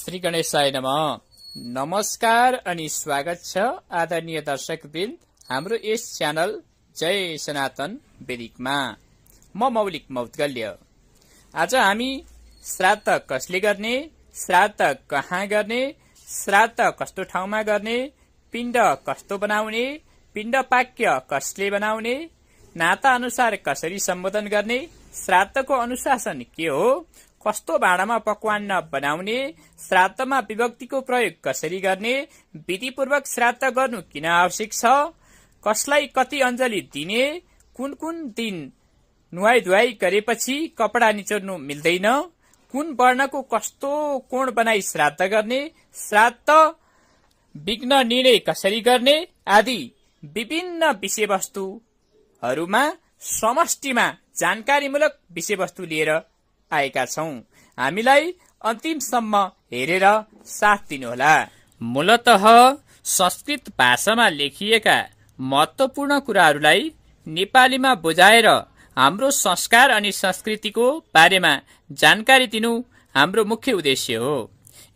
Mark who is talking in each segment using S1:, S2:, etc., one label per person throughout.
S1: श्री गणेशाय नमः। नमस्कार अनि स्वागत छ आदरणीय दर्शकवृन्द हाम्रो यस च्यानल जय सनातन वेदिकमा। म मौलिक मौद्गल्य। आज हामी श्राद्ध कसले गर्ने, श्राद्ध कहाँ गर्ने, श्राद्ध कस्तो ठाउँमा गर्ने, पिण्ड कस्तो बनाउने, पिण्ड पाक्य कसले बनाउने, नाता अनुसार कसरी सम्बोधन गर्ने, श्राद्धको अनुशासन के हो, कस्तो भाँडामा पकवान बनाउने, श्राद्धमा विभक्तिको प्रयोग कसरी गर्ने, विधिपूर्वक श्राद्ध गर्नु किन आवश्यक छ, कसलाई कति अञ्जली दिने, कुन कुन दिन नुहाई धुवाई गरेपछि कपडा निचोर्नु मिल्दैन, कुन वर्णको कस्तो कोण बनाई श्राद्ध गर्ने, श्राद्ध विघ्न निर्णय कसरी गर्ने आदि विभिन्न विषयवस्तुहरूमा समष्टिमा जानकारीमूलक विषयवस्तु लिएर आएका छौं। हामीलाई अन्तिमसम्म हेरेर साथ दिनुहोला। मूलतः संस्कृत भाषामा लेखिएका महत्वपूर्ण कुराहरूलाई नेपालीमा बुझाएर हाम्रो संस्कार अनि संस्कृतिको बारेमा जानकारी दिनु हाम्रो मुख्य उद्देश्य हो।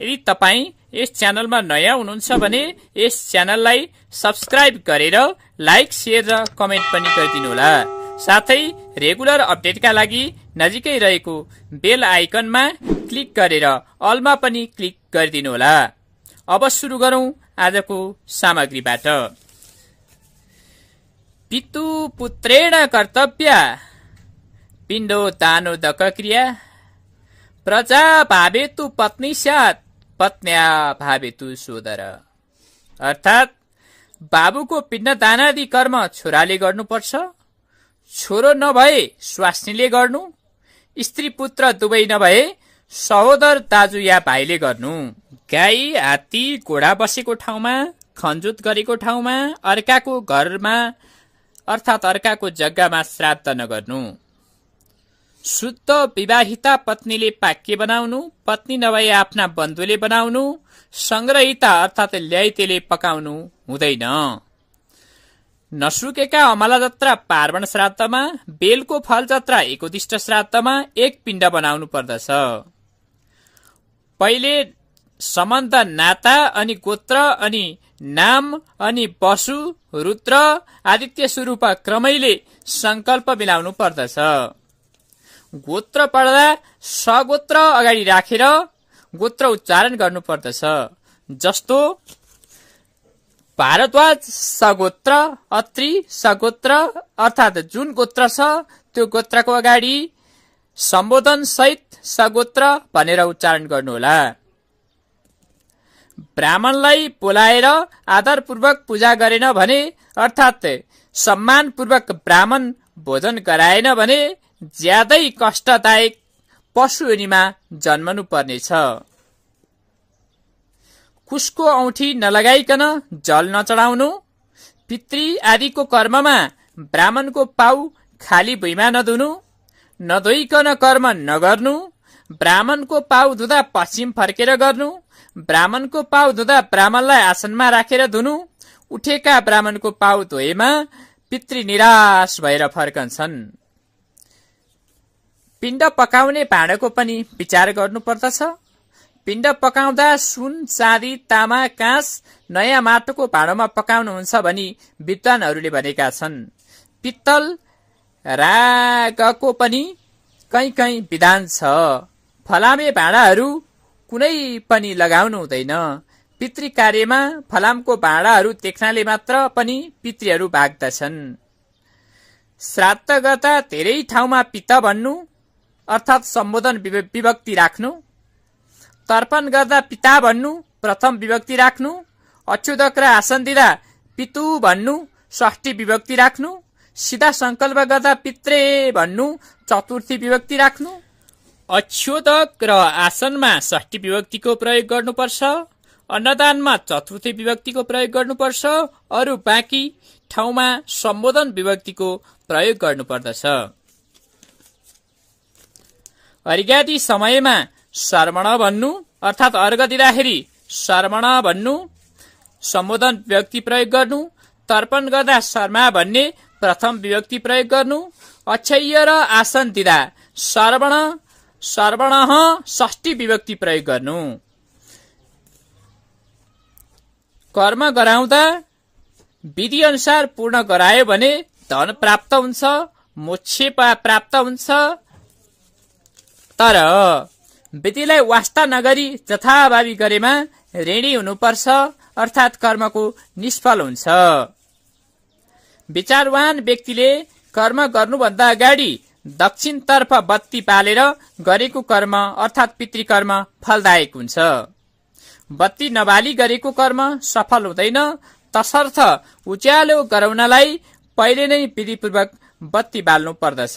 S1: यदि तपाई यस च्यानलमा नयाँ हुनुहुन्छ भने यस च्यानललाई सब्स्क्राइब गरेर लाइक, शेयर र कमेन्ट पनि गरिदिनुहोला। साथै रेगुलर अपडेटका लागि नजिकै रहेको बेल आइकनमा क्लिक गरेर अलमा पनि क्लिक गरिदिनुहोला। अब सुरु गरौं आजको सामग्रीबाट। पितु पुत्रेण कर्तव्य पिण्डो दानोदक क्रिया प्रजा भावेतु पत्नी स्यात् पत्न्या भावेतु सोदर। अर्थात बाबुको पिण्ड दानादि कर्म छोराले गर्नुपर्छ, छोरो नभए स्वास्नीले गर्नु, स्त्री पुत्र दुवै नभए सहोदर दाजु या भाइले गर्नु। गाई हात्ती घोडा बसेको ठाउँमा, खनजुत गरेको ठाउँमा, अर्काको घरमा अर्थात अर्काको जग्गामा श्राद्ध नगर्नु। शुद्ध विवाहिता पत्नीले पाक्य बनाउनु, पत्नी नभए आफ्ना बन्धुले बनाउनु, संग्रहिता अर्थात ल्याइतेले पकाउनु हुँदैन। नसुकेका अमला जत्रा पार्वण श्राद्धमा, बेलको फल जत्रा एकोदिष्ट श्राद्धमा एक पिण्ड बनाउनु पर्दछ। पहिले सम्बन्ध नाता अनि गोत्र अनि नाम अनि पशु रुद्र आदित्य स्वरूप क्रमैले संकल्प मिलाउनु पर्दछ। गोत्र पढ्दा सगोत्र अगाडि राखेर गोत्र उच्चारण गर्नु पर्दछ। जस्तो भारद्वाज सगोत्र, अत्री सगोत्र अर्थात जुन गोत्र छ त्यो गोत्रको अगाडि सम्बोधन सहित सगोत्र भनेर उच्चारण गर्नुहोला। ब्राह्मणलाई बोलाएर आदरपूर्वक पूजा गरेन भने अर्थात सम्मानपूर्वक ब्राह्मण भोजन गराएन भने ज्यादै कष्टदायक पशु योनिमा जन्मनु पर्नेछ। कुशको औँठी नलगाइकन जल नचढाउनु, पितृ आदिको कर्ममा ब्राह्मणको पाउ खाली भुइँमा नधुनु, नधोइकन कर्म नगर्नु, ब्राह्मणको पाउ धुँदा पश्चिम फर्केर गर्नु, ब्राह्मणको पाउ धुँदा ब्राह्मणलाई आसनमा राखेर धुनु, उठेका ब्राह्मणको पाउ धोएमा पितृ निराश भएर फर्कन्छन्। पिण्ड पकाउने भाँडाको पनि विचार गर्नु पर्दछ। पिण्ड पकाउँदा सुन, चाँदी, तामा, काँस, नयाँ माटोको भाँडोमा पकाउनुहुन्छ भनी विद्वानहरूले भनेका छन्। पित्तल, रागको पनि कहीँ विधान छ। फलामे भाँडाहरू कुनै पनि लगाउनु हुँदैन। पितृ कार्यमा फलामको भाँडाहरू देख्नाले मात्र पनि पितृहरू भाग्दछन्। श्राद्ध गर्दा धेरै ठाउँमा पित्त भन्नु अर्थात सम्बोधन विभक्ति राख्नु, तर्पण गर्दा पिता भन्नु प्रथम विभक्ति राख्नु, अच्युतक र आसन दिँदा पितु भन्नु षष्ठी विभक्ति राख्नु, सिधा संकल्प गर्दा पित्रे भन्नु चतुर्थी विभक्ति राख्नु, अच्युतक र आसनमा षष्ठी विभक्तिको प्रयोग गर्नुपर्छ, अन्नदानमा चतुर्थी विभक्तिको प्रयोग गर्नुपर्छ, अरू बाँकी ठाउँमा सम्बोधन विभक्तिको प्रयोग गर्नुपर्दछ। अर्घ्यादि समयमा शर्मण भन्नु अर्थात अर्घ दिँदाखेरि शर्मण भन्नु सम्बोधन विभक्ति प्रयोग गर्नु, तर्पण गर्दा शर्मा भन्ने प्रथम विभक्ति प्रयोग गर्नु, अक्षय र आसन दिँदा शर्वण षष्ठी विभक्ति प्रयोग गर्नु। कर्म गराउँदा विधि अनुसार पूर्ण गरायो भने धन प्राप्त हुन्छ, मोक्ष प्राप्त हुन्छ। तर विधिलाई वास्ता नगरी जथाभावी गरेमा ऋणी हुनुपर्छ, अर्थात् कर्मको निष्फल हुन्छ। विचारवान व्यक्तिले कर्म गर्नुभन्दा अगाडि दक्षिणतर्फ बत्ती बालेर गरेको कर्म अर्थात् पितृकर्म फलदायक हुन्छ। बत्ती नबाली गरेको कर्म सफल हुँदैन, तसर्थ उज्यालो गराउनलाई पहिले नै विधिपूर्वक बत्ती बाल्नु पर्दछ।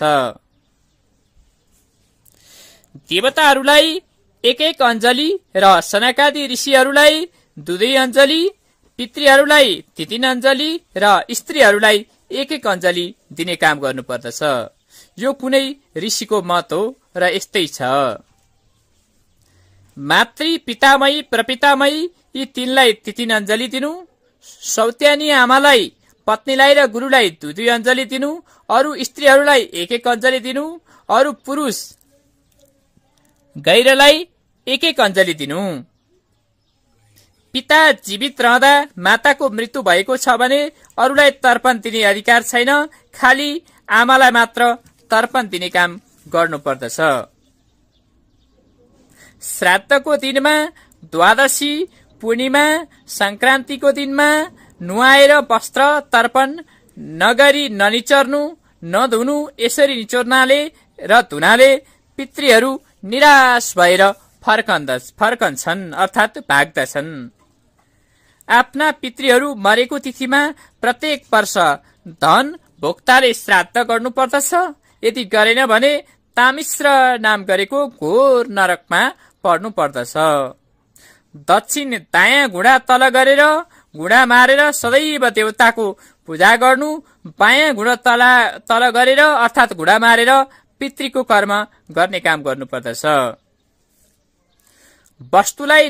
S1: देवताहरूलाई एक एक अञ्जली र सनकादि ऋषिहरूलाई 2 अञ्जली, पितृहरूलाई 3 अञ्जली र स्त्रीहरूलाई एक एक अञ्जली दिने काम गर्नुपर्दछ। यो कुनै ऋषिको मत हो र यस्तै छ। मातृ, पितामयी, प्रपितामयी यी 3लाई 3 अञ्जली दिनु, सौत्यानी आमालाई, पत्नीलाई र गुरुलाई 2 अञ्जली दिनु, अरू स्त्रीहरूलाई एक एक अञ्जली दिनु, अरू पुरुष गैरलाई एक एक अञ्जली दिनु। पिता जीवित रहँदा माताको मृत्यु भएको छ भने अरूलाई तर्पण दिने अधिकार छैन, खाली आमालाई मात्र तर्पण दिने काम गर्नुपर्दछ। श्राद्धको दिनमा, द्वादशी, पूर्णिमा, संक्रान्तिको दिनमा नुहाएर वस्त्र तर्पण नगरी ननिचर्नु, नधुनु। यसरी निचोर्नाले र धुनाले पितृहरू निराश भएर फर्कन्छन् अर्थात् भाग्दछन्। आफ्ना पितृहरू मरेको तिथिमा प्रत्येक वर्ष धन भोक्ताले श्राद्ध गर्नुपर्दछ। यदि गरेन भने तामिश्र नाम गरेको घोर नरकमा पर्नु पर्दछ। दक्षिण दायाँ घुँडा तल गरेर घुँडा मारेर सदैव देवताको पूजा गर्नु, बायाँ घुँडा तल गरेर अर्थात् घुँडा मारेर पितृको कर्म गर्ने काम गर्नुपर्दछ। वस्तुलाई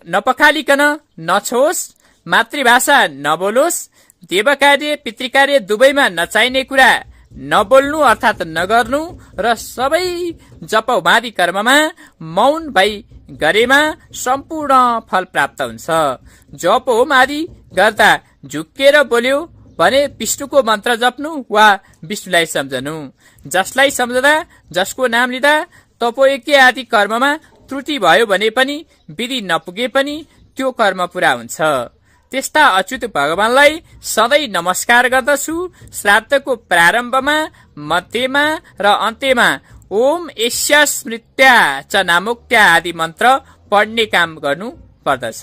S1: नपखालिकन नछोस्, मातृभाषा नबोलोस्, देवकार्य पितृकार्य दुवैमा नचाहिने कुरा नबोल्नु अर्थात् नगर्नु र सबै जप उमादि कर्ममा मौन भई गरेमा सम्पूर्ण फल प्राप्त हुन्छ। जप होम आदि गर्दा झुक्केर बोल्यो भने विष्णुको मन्त्र जप्नु वा विष्णुलाई सम्झनु। जसलाई सम्झदा, जसको नाम लिँदा तपोयज्ञ आदि कर्ममा त्रुटि भयो भने पनि, विधि नपुगे पनि त्यो कर्म पूरा हुन्छ। त्यस्ता अच्युत भगवानलाई सधैँ नमस्कार गर्दछु। श्राद्धको प्रारम्भमा, मध्यमा र अन्त्यमा ओम एष्या स्मृत्या च नामोक्त्या आदि मन्त्र पढ्ने काम गर्नु पर्दछ।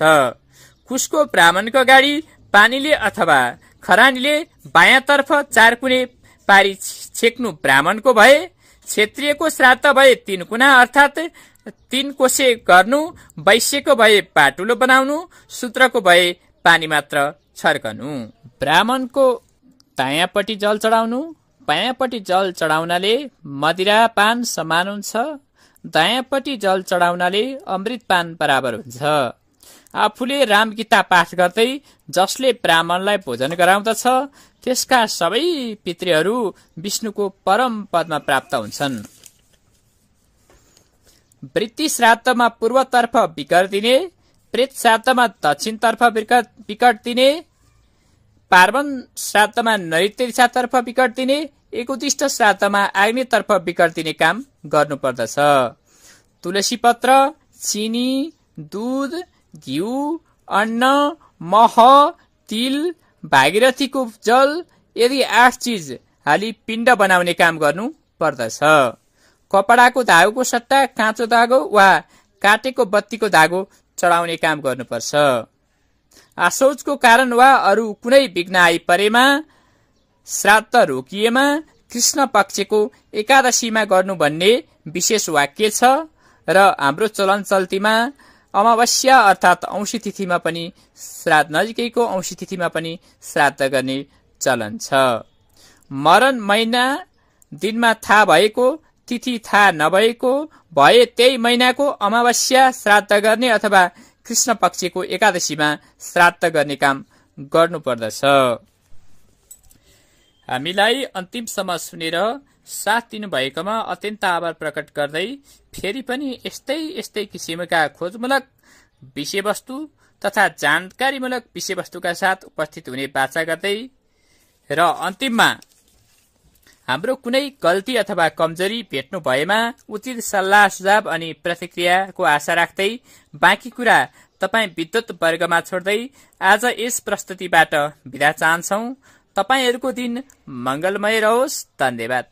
S1: कुशको ब्राह्मणको अगाडि पानीले अथवा खरानीले बायाँतर्फ 4 कुने पारी छेक्नु ब्राह्मणको भए, क्षेत्रीयको श्राद्ध भए 3 कुना अर्थात् 3 कोसे गर्नु, वैश्यको भए पाटुलो बनाउनु, शूद्रको भए पानी मात्र छर्कनु। ब्राह्मणको दायाँपट्टि जल चढाउनु, बायाँपट्टि जल चढाउनाले मदिरा पान समान हुन्छ, दायाँपट्टि जल चढाउनाले अमृत पान बराबर हुन्छ। आफूले रामगीता पाठ गर्दै जसले ब्राह्मणलाई भोजन गराउँदछ त्यसका सबै पितृहरू विष्णुको परम पदमा प्राप्त हुन्छन्। वृत्ति श्राद्धमा पूर्वतर्फ विकर दिने, प्रेत श्राद्धमा दक्षिणतर्फ विकट दिने, पार्वन श्राद्धमा नैऋत्य दिशातर्फ विकट दिने, एकोदिष्ट श्राद्धमा आग्नेयतर्फ विकट दिने काम गर्नुपर्दछ। तुलसी पत्र, चिनी, दूध, घिउ, अन्न, मह, तिल, भागीरथीको जल यदि 8 चीज हाली पिण्ड बनाउने काम गर्नु पर्दछ। कपडाको धागोको सट्टा काँचो धागो वा काटेको बत्तीको धागो चढाउने काम गर्नुपर्छ। आशौचको कारण वा अरू कुनै विघ्न आइपरेमा, श्राद्ध रोकिएमा कृष्ण पक्षको एकादशीमा गर्नु भन्ने विशेष वाक्य छ र हाम्रो चलन चल्तीमा अमावस्या अर्थात् औँसी तिथिमा पनि श्राद्ध, नजिकैको औँसी तिथिमा पनि श्राद्ध गर्ने चलन छ। मरण महिना दिनमा थाहा भएको, तिथि थाहा नभएको भए त्यही महिनाको अमावस्या श्राद्ध गर्ने अथवा कृष्ण पक्षको एकादशीमा श्राद्ध गर्ने काम गर्नुपर्दछ। हामीलाई अन्तिमसम्म सुनेर साथ दिनुभएकोमा अत्यन्त आभार प्रकट गर्दै फेरि पनि यस्तै किसिमका खोजमूलक विषयवस्तु तथा जानकारीमूलक विषयवस्तुका साथ उपस्थित हुने बाचा गर्दै र अन्तिममा हाम्रो कुनै गल्ती अथवा कमजोरी भेट्नु भएमा उचित सल्लाह सुझाव अनि प्रतिक्रियाको आशा राख्दै बाँकी कुरा तपाईँ विद्युत वर्गमा छोड्दै आज यस प्रस्तुतिबाट बिदा चाहन्छौ। तपाईहरूको दिन मंगलमय रहोस्। धन्यवाद।